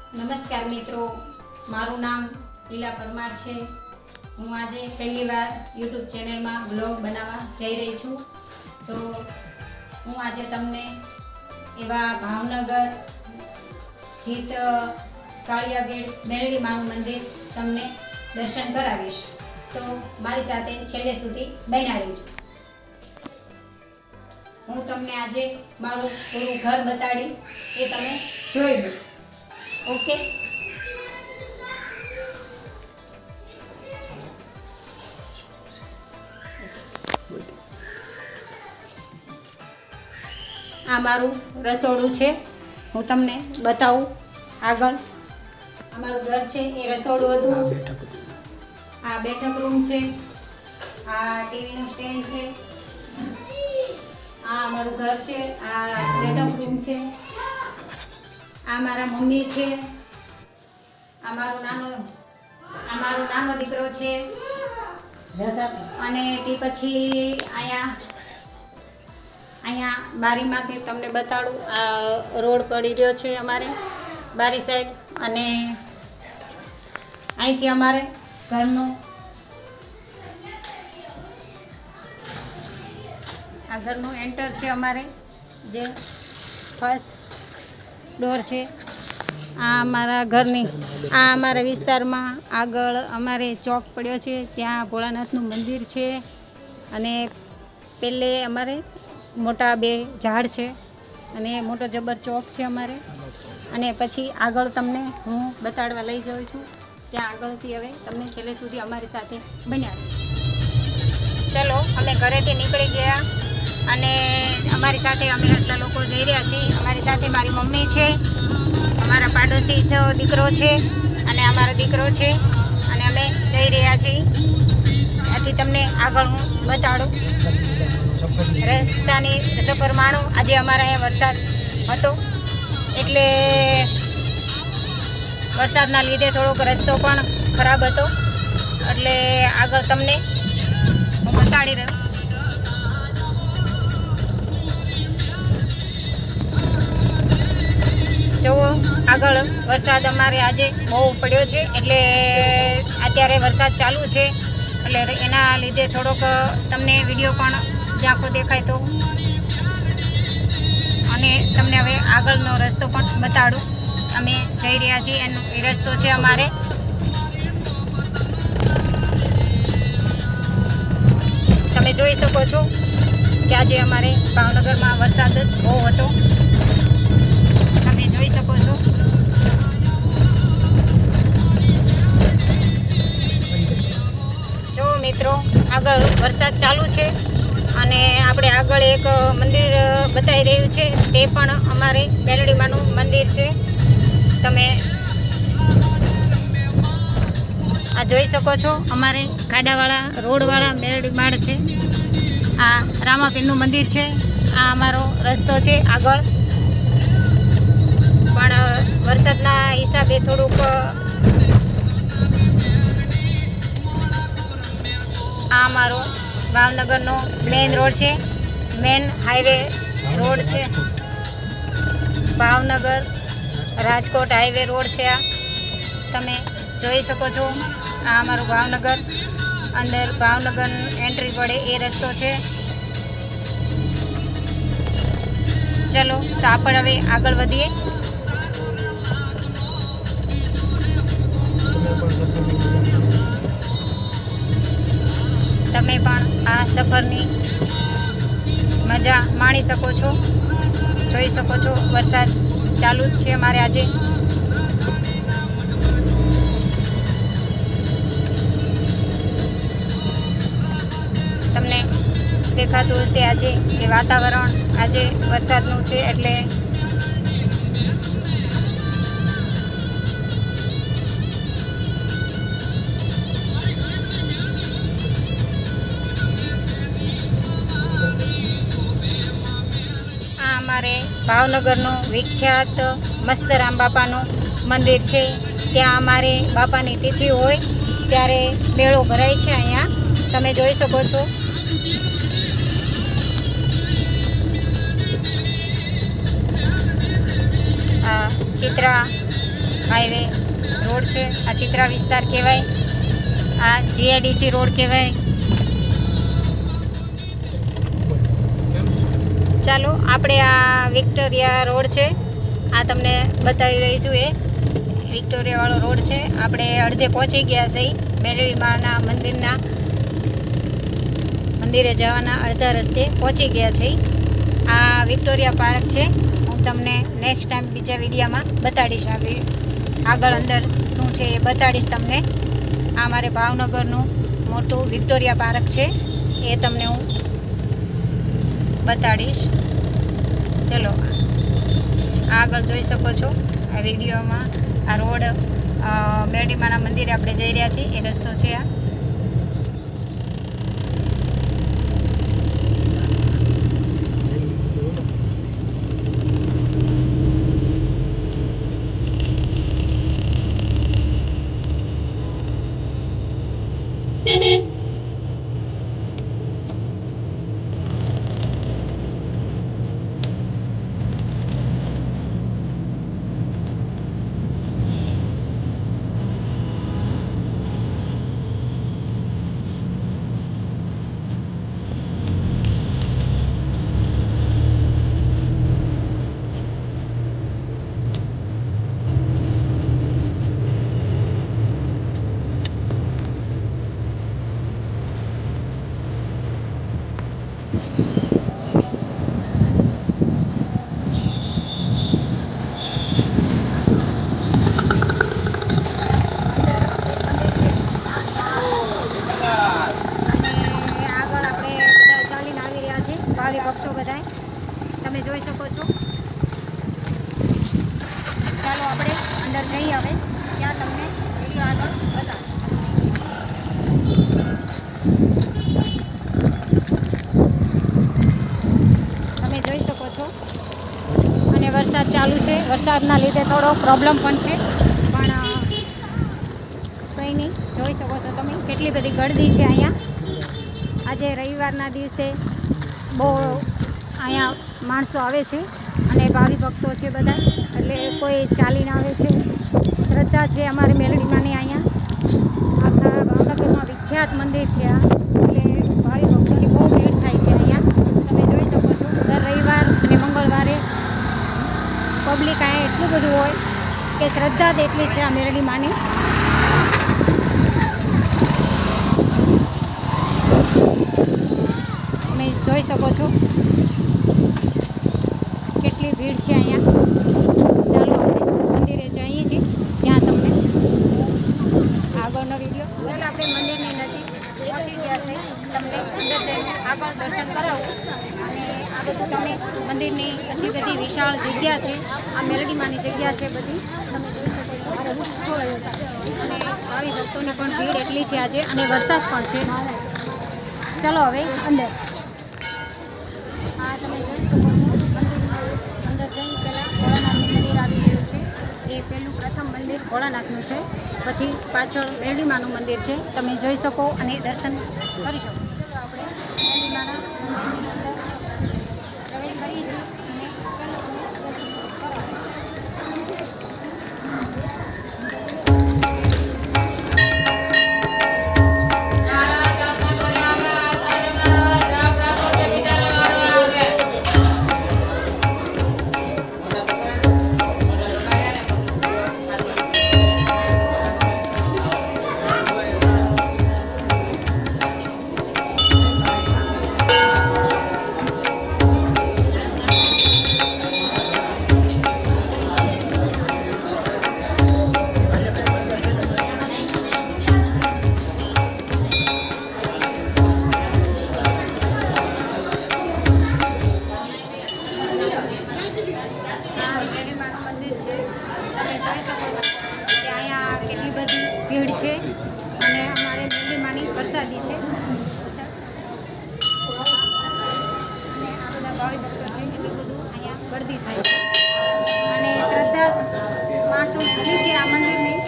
નમસ્કાર મિત્રો, મારું નામ લીલા પરમાર છે। હું આજે પહેલી વાર યુટ્યુબ ચેનલમાં બ્લોગ બનાવવા જઈ રહી છું। તો હું આજે તમને એવા ભાવનગર સ્થિત કાળિયા ગેટ મેલડી માનું મંદિર તમને દર્શન કરાવીશ। તો મારી સાથે છેલ્લે સુધી બન્યા રહેજો। હું તમને આજે મારું પૂરું ઘર બતાડીશ, એ તમે જોઈ લો। ઓકે, આ મારું રસોડું છે, હું તમને બતાવું આગળ। અમારું ઘર છે એ રસોડું હતું। આ બેઠક રૂમ છે, આ ટીવીનું સ્ટેન્ડ છે, આ અમારું ઘર છે, આ બેઠક રૂમ છે, આ મારા મમ્મી છે, આ મારો નાનો દીકરો છે। અને તે પછી અહીંયા બારીમાંથી તમને બતાડું, આ રોડ પડી રહ્યો છે અમારે બારી સાઈડ। અને અહીંથી અમારે ઘરનું એન્ટર છે અમારે, જે ફર્સ્ટ ડોર છે। આ અમારા ઘરની, આ અમારા વિસ્તારમાં આગળ અમારે ચોક પડ્યો છે, ત્યાં ભોળાનાથનું મંદિર છે। અને પહેલે અમારે મોટા બે ઝાડ છે અને મોટો જબર ચોક છે અમારે। અને પછી આગળ તમને હું બતાડવા લઈ જાઉં છું, ત્યાં આગળથી હવે તમને છેલ્લે સુધી અમારી સાથે બન્યા। ચલો, અમે ઘરેથી નીકળી ગયા અને અમારી સાથે અમે આટલા લોકો જઈ રહ્યા છીએ। અમારી સાથે મારી મમ્મી છે, અમારા પાડોશી દીકરો છે અને અમારો દીકરો છે, અને અમે જઈ રહ્યા છીએ। આથી તમને આગળ હું બતાડું રસ્તાની સફર માણો। આજે અમારા અહીંયા વરસાદ હતો, એટલે વરસાદના લીધે થોડોક રસ્તો પણ ખરાબ હતો, એટલે આગળ તમને હું બતાડી રહ્યો। જુઓ, આગળ વરસાદ અમારે આજે બહુ પડ્યો છે, એટલે અત્યારે વરસાદ ચાલુ છે, એટલે એના લીધે થોડોક તમને વિડીયો પણ ઝાંખો દેખાય તો, અને તમને હવે આગળનો રસ્તો પણ બતાડું। અમે જઈ રહ્યા છીએ, એનો એ રસ્તો છે અમારે। તમે જોઈ શકો છો કે આજે અમારે ભાવનગરમાં વરસાદ બહુ હતો, તમે જોઈ શકો છો। જો મિત્રો, આગળ વરસાદ ચાલુ છે અને આપણે આગળ એક મંદિર બતાવી રહ્યું છે, તે પણ અમારે મેલડીમાનું મંદિર છે। તમે આ જોઈ શકો છો, અમારે ખાડાવાળા રોડવાળા મેલડીમાળ છે। આ રામાપીરનું મંદિર છે, આ અમારો રસ્તો છે આગળ, પણ વરસાદના હિસાબે થોડુંક આ અમારો ભાવનગરનો મેઇન રોડ છે, મેઇન હાઈવે રોડ છે, ભાવનગર રાજકોટ હાઈવે રોડ છે। આ તમે જોઈ શકો છો, આ અમારું ભાવનગર, અંદર ભાવનગર એન્ટ્રી પડે એ રસ્તો છે। ચલો, તો આપણે હવે આગળ વધીએ। તમે પણ આ સફરની મજા માણી શકો છો। જોઈ શકો છો, વરસાદ ચાલુ જ છે અમારે આજે। તમને દેખાતું હશે આજે કે વાતાવરણ આજે વરસાદનું છે, એટલે અમારે ભાવનગરનું વિખ્યાત મસ્તરામ બાપાનું મંદિર છે, ત્યાં અમારે બાપાની તિથિ હોય ત્યારે મેળો ભરાય છે। અહીંયા તમે જોઈ શકો છો। ચિત્રા હાઈવે રોડ છે. આ ચિત્રા વિસ્તાર કહેવાય, આ જીઆઈડીસી રોડ કહેવાય. ચાલો આપણે આ વિક્ટોરિયા રોડ છે, આ તમને બતાવી રહી છું. એ વિક્ટોરિયાવાળો રોડ છે. આપણે અડધે પહોંચી ગયા છે. મેલડી માના મંદિરે જવાના અડધા રસ્તે પહોંચી ગયા છે. આ વિક્ટોરિયા પાર્ક છે. હું તમને નેક્સ્ટ ટાઈમ બીજા વિડીયોમાં બતાડીશ. આગળ અંદર શું છે એ બતાડીશ તમને. આ મારે ભાવનગરનું મોટું વિક્ટોરિયા પાર્ક છે, એ તમને હું બતાડીશ. ચલો આગળ જોઈ શકો છો આ વિડીયોમાં. આ રોડ મેરડીમાના મંદિરે આપણે જઈ રહ્યા છીએ, એ રસ્તો છે આ. ભક્તો બધા તમે જોઈ શકો છો. ચાલો આપણે અંદર જઈએ હવે, ત્યાં તમને વિડીયો આગળ બતાવો. તમે જોઈ શકો છો. અને વરસાદ ચાલુ છે, વરસાદના લીધે થોડો પ્રોબ્લેમ પણ છે, પણ કંઈ નહીં. જોઈ શકો છો તમે કેટલી બધી ગળદી છે અહીંયા. આજે રવિવારના દિવસે બહુ અહીંયા માણસો આવે છે અને ભાવિ ભક્તો છે બધા, એટલે કોઈ ચાલીને આવે છે. શ્રદ્ધા છે અમારી મેલડીમાંની અહીંયા. આખા ભાવનગરમાં વિખ્યાત મંદિર છે આ, એટલે ભાવિ ભક્તોની બહુ ભીડ થાય છે અહીંયા. તમે જોઈ શકો છો દર રવિવાર અને મંગળવારે પબ્લિક અહીંયા એટલું બધું હોય કે શ્રદ્ધા જ એટલી છે આ મેલડીમાંની. તમે જોઈ શકો છો કેટલી ભીડ છે અહીંયા. ચાલો આપણે મંદિરે જઈએ છીએ, ત્યાં તમને આગળનો વિડીયો. ચાલો આપણે મંદિરની નજીક પહોંચી ગયા છે, તમને અંદર જઈને આગળ દર્શન કરાવું. અને આ બધું તમે મંદિરની એટલી બધી વિશાળ જગ્યા છે, આ મેલડીમાંની જગ્યા છે બધી, તમે જોઈ શકો છો. અને આવી ભક્તોની પણ ભીડ એટલી છે આજે, અને વરસાદ પણ છે. ચાલો હવે અંદર. હા તમે જોઈ શકો છો મંદિરમાં અંદર જઈ પહેલાં ભોળાનાથનું મંદિર આવી રહ્યું છે. એ પહેલું પ્રથમ મંદિર ભોળાનાથનું છે, પછી પાછળ મેરડીમાનું મંદિર છે. તમે જોઈ શકો અને દર્શન કરી શકો. ચાલો આપણે મેરડીમાના મંદિરની અંદર પ્રવેશ કરીએ છીએ અને ચાલો દર્શન કરાવો. ભીડ છે અને અમારે મેરડીમાંની પ્રસાદી છે, અને આ બધા ભાવિ ભક્તો છે, એટલું બધું અહીંયા ગળદી થાય છે. અને શ્રદ્ધા માણસોને એટલી છે આ મંદિરની,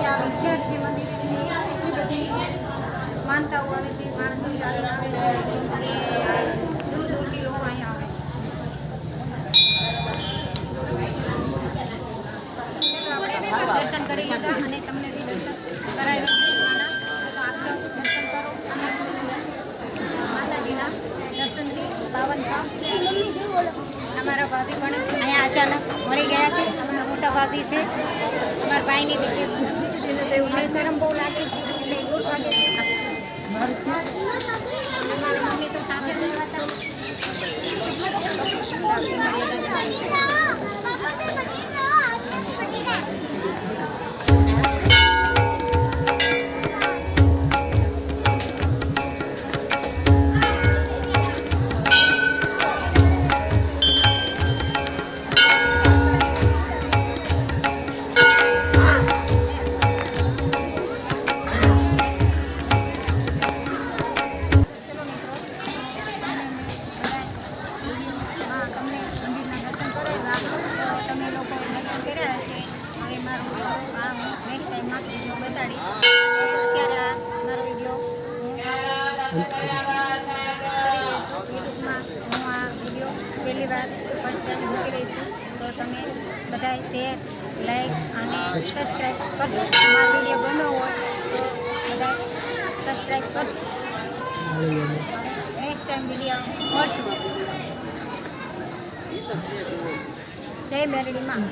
આ વિખ્યાત છે મંદિર, એટલી બધી માનતાઓ આવે છે, માણસો ચાલી આવે છે, અને દૂર દૂરથી લોકો અહીંયા આવે છે. ચાલો આપણે દર્શન કરી લીધા અને તમને બી દર્શન કરાવી દીધા. તો આપ સૌ દર્શન કરો અને માતાજીના દર્શનથી પાવન થાવ. અમારા ભાભી પણ અહીંયા અચાનક મળી ગયા છે. અમારા મોટા ભાભી છે. અમારા ભાઈની દીકરી મને શરમ બહુ લાગે છે એટલે દૂર ભાગે છે. અમારા મમ્મી તો સાથે જ હતા. તમે લોકો દર્શન કર્યા છે. હવે મારો વિડીયો નેક્સ્ટ ટાઈમમાં વિડીયો બતાડીશ. અત્યારે આ મારો વિડીયો યુટ્યુબમાં હું આ વિડીયો પહેલી વાર ફર્સ્ટ ટાઈમ મૂકી રહી છું. તો તમે બધા શેર, લાઈક અને સબસ્ક્રાઈબ કરજો. મારો વિડીયો ગમ્યો હોય તો બધા સબસ્ક્રાઈબ કરજો. નેક્સ્ટ ટાઈમ વિડીયો મળશું. જય મેરડી માં.